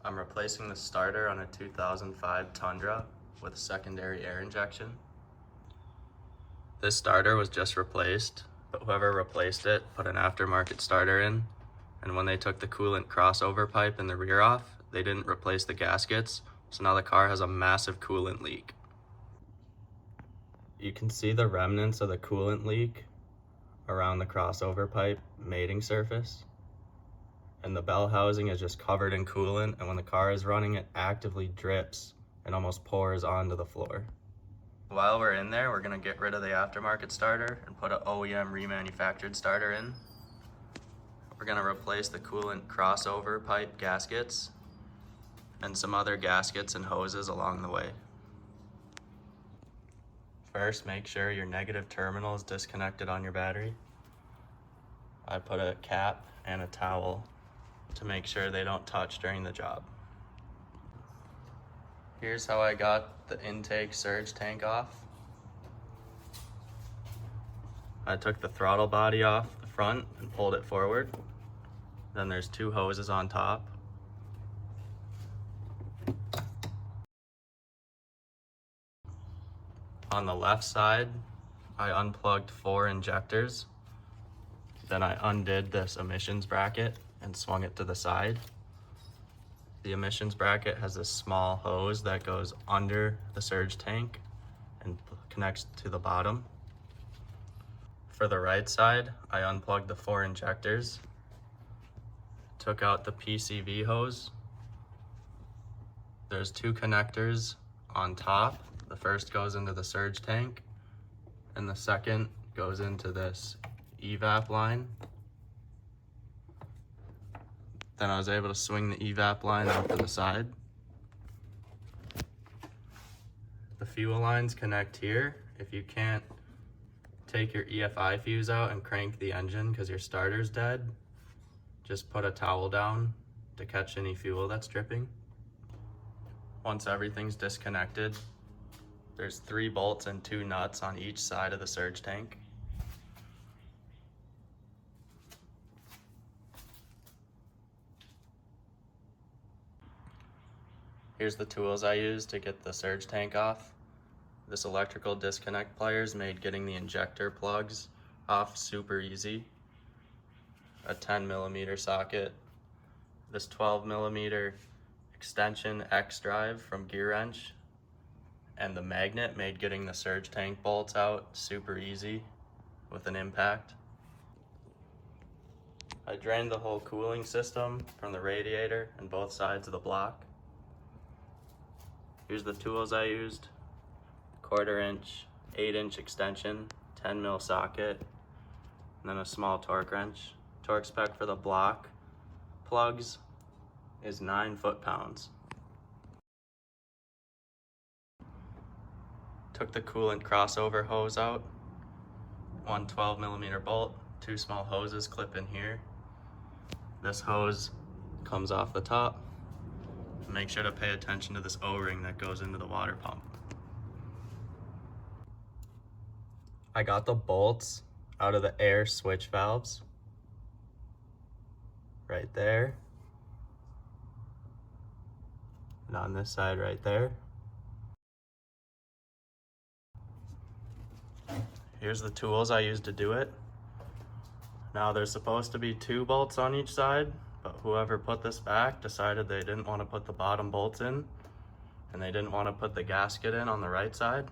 I'm replacing the starter on a 2005 Tundra with secondary air injection. This starter was just replaced, but whoever replaced it put an aftermarket starter in, and when they took the coolant crossover pipe in the rear off, they didn't replace the gaskets, so now the car has a massive coolant leak. You can see the remnants of the coolant leak around the crossover pipe mating surface. And the bell housing is just covered in coolant, and when the car is running, it actively drips and almost pours onto the floor. While we're in there, we're gonna get rid of the aftermarket starter and put an OEM remanufactured starter in. We're gonna replace the coolant crossover pipe gaskets and some other gaskets and hoses along the way. First, make sure your negative terminal is disconnected on your battery. I put a cap and a towel to make sure they don't touch during the job. Here's how I got the intake surge tank off. I took the throttle body off the front and pulled it forward. Then there's two hoses on top. On the left side, I unplugged 4 injectors. Then I undid this emissions bracket and swung it to the side. The emissions bracket has this small hose that goes under the surge tank and connects to the bottom. For the right side, I unplugged the 4 injectors, took out the PCV hose. There's 2 connectors on top. The first goes into the surge tank, and the second goes into this evap line. Then I was able to swing the evap line out to the side. The fuel lines connect here. If you can't take your EFI fuse out and crank the engine because your starter's dead, just put a towel down to catch any fuel that's dripping. Once everything's disconnected, there's 3 bolts and 2 nuts on each side of the surge tank. Here's the tools I used to get the surge tank off. This electrical disconnect pliers made getting the injector plugs off super easy. A 10mm socket, this 12mm extension X drive from Gear Wrench, and the magnet made getting the surge tank bolts out super easy with an impact. I drained the whole cooling system from the radiator and both sides of the block. Here's the tools I used: 1/4 inch, 8-inch extension, 10mm socket, and then a small torque wrench. Torque spec for the block plugs is 9 foot-pounds. Took the coolant crossover hose out, 1 12mm bolt, 2 small hoses clip in here. This hose comes off the top. Make sure to pay attention to this O-ring that goes into the water pump. I got the bolts out of the air switch valves right there, and on this side right there. Here's the tools I used to do it. Now there's supposed to be 2 bolts on each side, but whoever put this back decided they didn't want to put the bottom bolts in, and they didn't want to put the gasket in on the right side.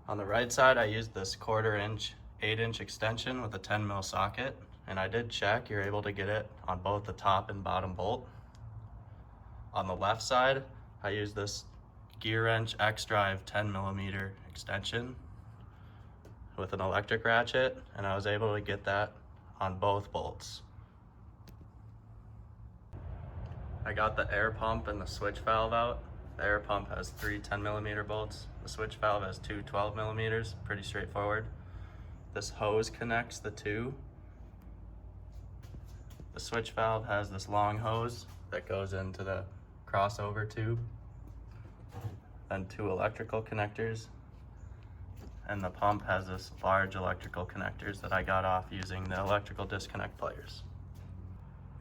On the right side, I used this 1/4 inch, 8-inch extension with a 10mm socket, and I did check, you're able to get it on both the top and bottom bolt. On the left side, I used this Gear Wrench X drive 10mm extension with an electric ratchet, and I was able to get that on both bolts. I got the air pump and the switch valve out. The air pump has 3 10mm bolts. The switch valve has 2 12mm, pretty straightforward. This hose connects the 2. The switch valve has this long hose that goes into the crossover tube. Then 2 electrical connectors. And the pump has this large electrical connectors that I got off using the electrical disconnect pliers.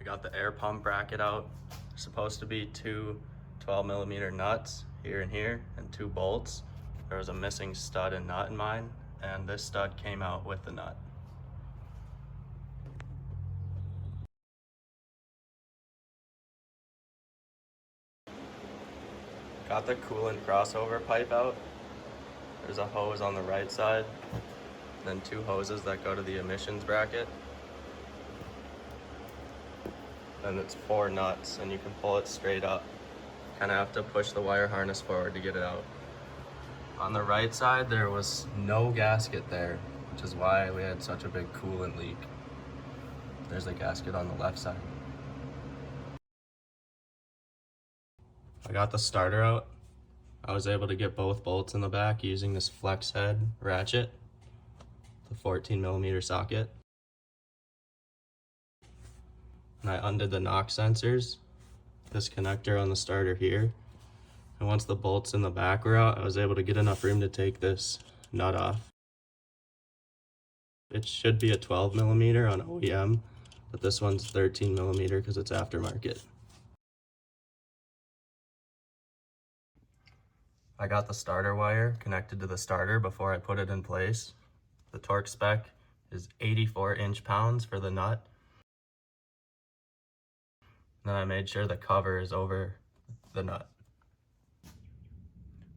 I got the air pump bracket out. supposed to be two 12mm nuts here and here and two bolts. There was a missing stud and nut in mine, and this stud came out with the nut. Got the coolant crossover pipe out. There's a hose on the right side, then two hoses that go to the emissions bracket. Then it's 4 nuts, and you can pull it straight up. Kind of have to push the wire harness forward to get it out. On the right side, there was no gasket there, which is why we had such a big coolant leak. There's a gasket on the left side. I got the starter out. I was able to get both bolts in the back using this flex head ratchet, the 14mm socket. And I undid the knock sensors, this connector on the starter here. And once the bolts in the back were out, I was able to get enough room to take this nut off. It should be a 12mm on OEM, but this one's 13mm because it's aftermarket. I got the starter wire connected to the starter before I put it in place. The torque spec is 84 inch-pounds for the nut. Then I made sure the cover is over the nut.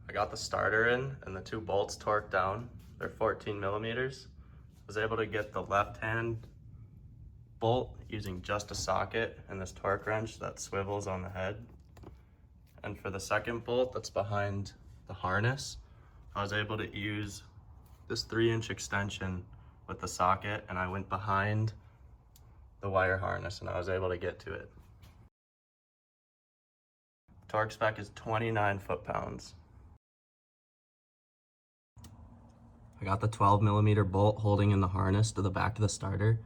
I got the starter in and the two bolts torqued down. They're 14mm. I was able to get the left-hand bolt using just a socket and this torque wrench that swivels on the head. And for the second bolt that's behind the harness, I was able to use this 3-inch extension with the socket, and I went behind the wire harness and I was able to get to it. Torque spec is 29 foot-pounds. I got the 12mm bolt holding in the harness to the back of the starter.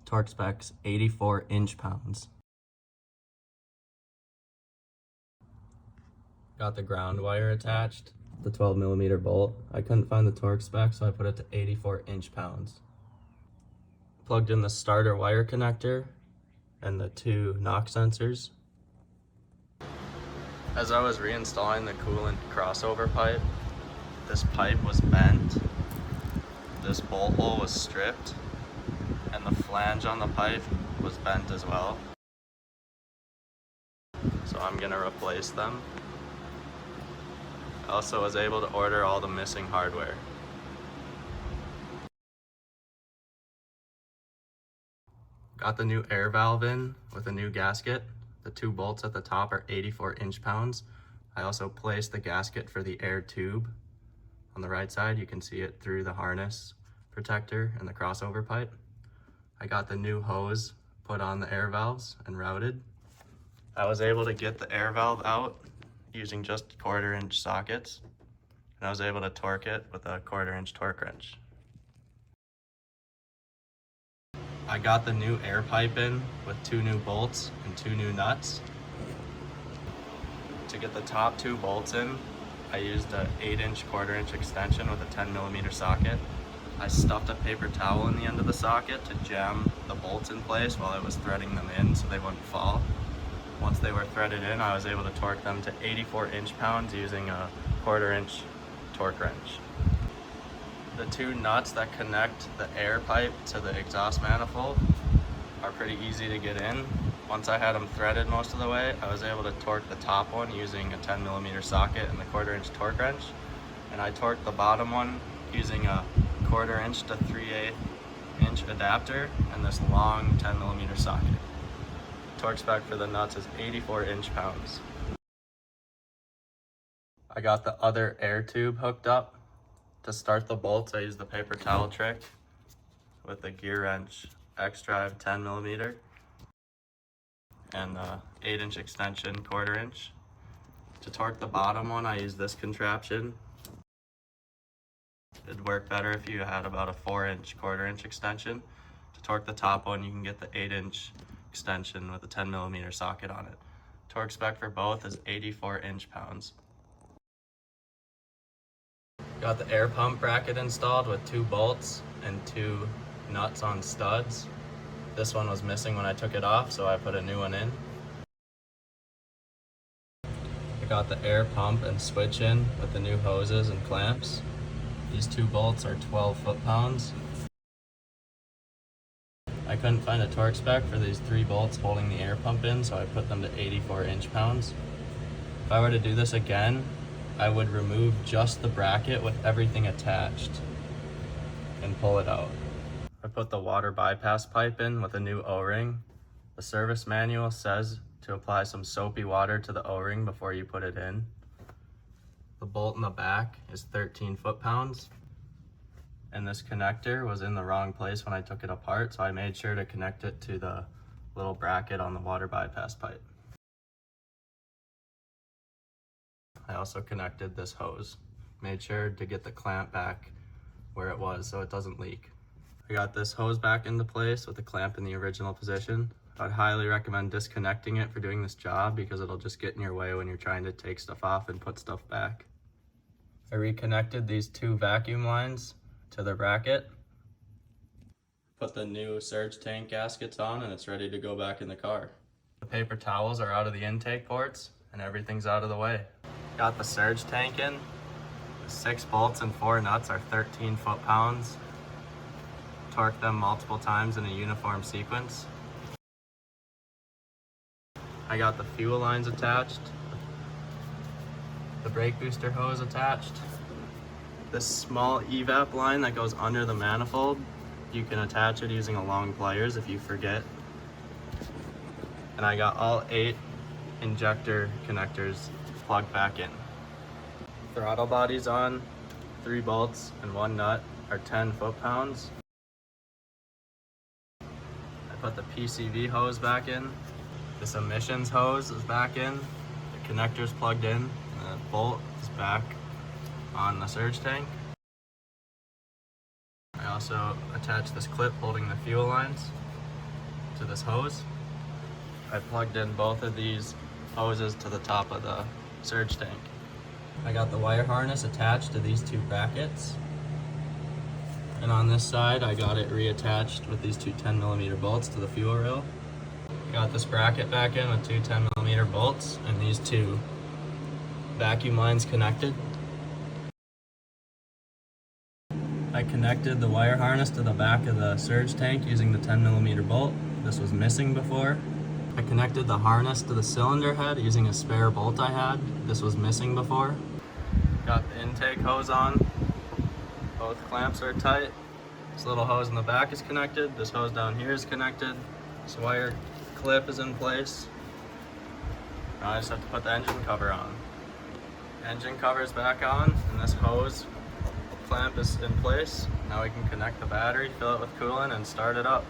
Torque spec's 84 inch-pounds. Got the ground wire attached, the 12mm bolt. I couldn't find the torque spec, so I put it to 84 inch-pounds. Plugged in the starter wire connector and the two knock sensors. As I was reinstalling the coolant crossover pipe, this pipe was bent, this bolt hole was stripped, and the flange on the pipe was bent as well. So I'm gonna replace them. I also was able to order all the missing hardware. Got the new air valve in with a new gasket. The two bolts at the top are 84 inch-pounds. I also placed the gasket for the air tube. On the right side, you can see it through the harness protector and the crossover pipe. I got the new hose put on the air valves and routed. I was able to get the air valve out using just 1/4-inch sockets, and I was able to torque it with a 1/4-inch torque wrench. I got the new air pipe in with 2 new bolts and 2 new nuts. To get the top 2 bolts in, I used an 8-inch 1/4-inch extension with a 10mm socket. I stuffed a paper towel in the end of the socket to jam the bolts in place while I was threading them in so they wouldn't fall. Once they were threaded in, I was able to torque them to 84 inch-pounds using a 1/4-inch torque wrench. The 2 nuts that connect the air pipe to the exhaust manifold are pretty easy to get in. Once I had them threaded most of the way, I was able to torque the top one using a 10mm socket and the 1/4-inch torque wrench. And I torqued the bottom one using a 1/4-inch to 3/8-inch adapter and this long 10mm socket. Torque spec for the nuts is 84 inch-pounds. I got the other air tube hooked up. To start the bolts, I used the paper towel trick with the gear wrench X-Drive 10mm and the 8-inch extension 1/4-inch. To torque the bottom one, I used this contraption. It'd work better if you had about a 4-inch 1/4-inch extension. To torque the top one, you can get the 8-inch extension with a 10mm socket on it. Torque spec for both is 84 inch-pounds. Got the air pump bracket installed with 2 bolts and 2 nuts on studs. This one was missing when I took it off, so I put a new one in. got the air pump and switch in with the new hoses and clamps. These 2 bolts are 12 foot-pounds. I couldn't find a torque spec for these 3 bolts holding the air pump in, so I put them to 84 inch-pounds. If I were to do this again, I would remove just the bracket with everything attached and pull it out. I put the water bypass pipe in with a new O-ring. The service manual says to apply some soapy water to the O-ring before you put it in. The bolt in the back is 13 foot-pounds, and this connector was in the wrong place when I took it apart, so I made sure to connect it to the little bracket on the water bypass pipe. I also connected this hose. Made sure to get the clamp back where it was so it doesn't leak. I got this hose back into place with the clamp in the original position. I'd highly recommend disconnecting it for doing this job because it'll just get in your way when you're trying to take stuff off and put stuff back. I reconnected these 2 vacuum lines to the bracket. Put the new surge tank gaskets on and it's ready to go back in the car. The paper towels are out of the intake ports and everything's out of the way. Got the surge tank in. The 6 bolts and 4 nuts are 13 foot-pounds. Torque them multiple times in a uniform sequence. I got the fuel lines attached. The brake booster hose attached. This small evap line that goes under the manifold, you can attach it using a long pliers if you forget. And I got all 8 injector connectors plugged back in. Throttle body's on, 3 bolts and 1 nut are 10 foot-pounds. I put the PCV hose back in. This emissions hose is back in. The connector's plugged in. The bolt is back on the surge tank. I also attached this clip holding the fuel lines to this hose. I plugged in both of these hoses to the top of the surge tank. I got the wire harness attached to these 2 brackets. And on this side, I got it reattached with these 2 10mm bolts to the fuel rail. Got this bracket back in with 2 10mm bolts and these 2 vacuum lines connected. I connected the wire harness to the back of the surge tank using the 10mm bolt. This was missing before. I connected the harness to the cylinder head using a spare bolt I had. This was missing before. Got the intake hose on. Both clamps are tight. This little hose in the back is connected. This hose down here is connected. This wire clip is in place. Now I just have to put the engine cover on. Engine cover is back on, and this hose clamp is in place. Now we can connect the battery, fill it with coolant, and start it up.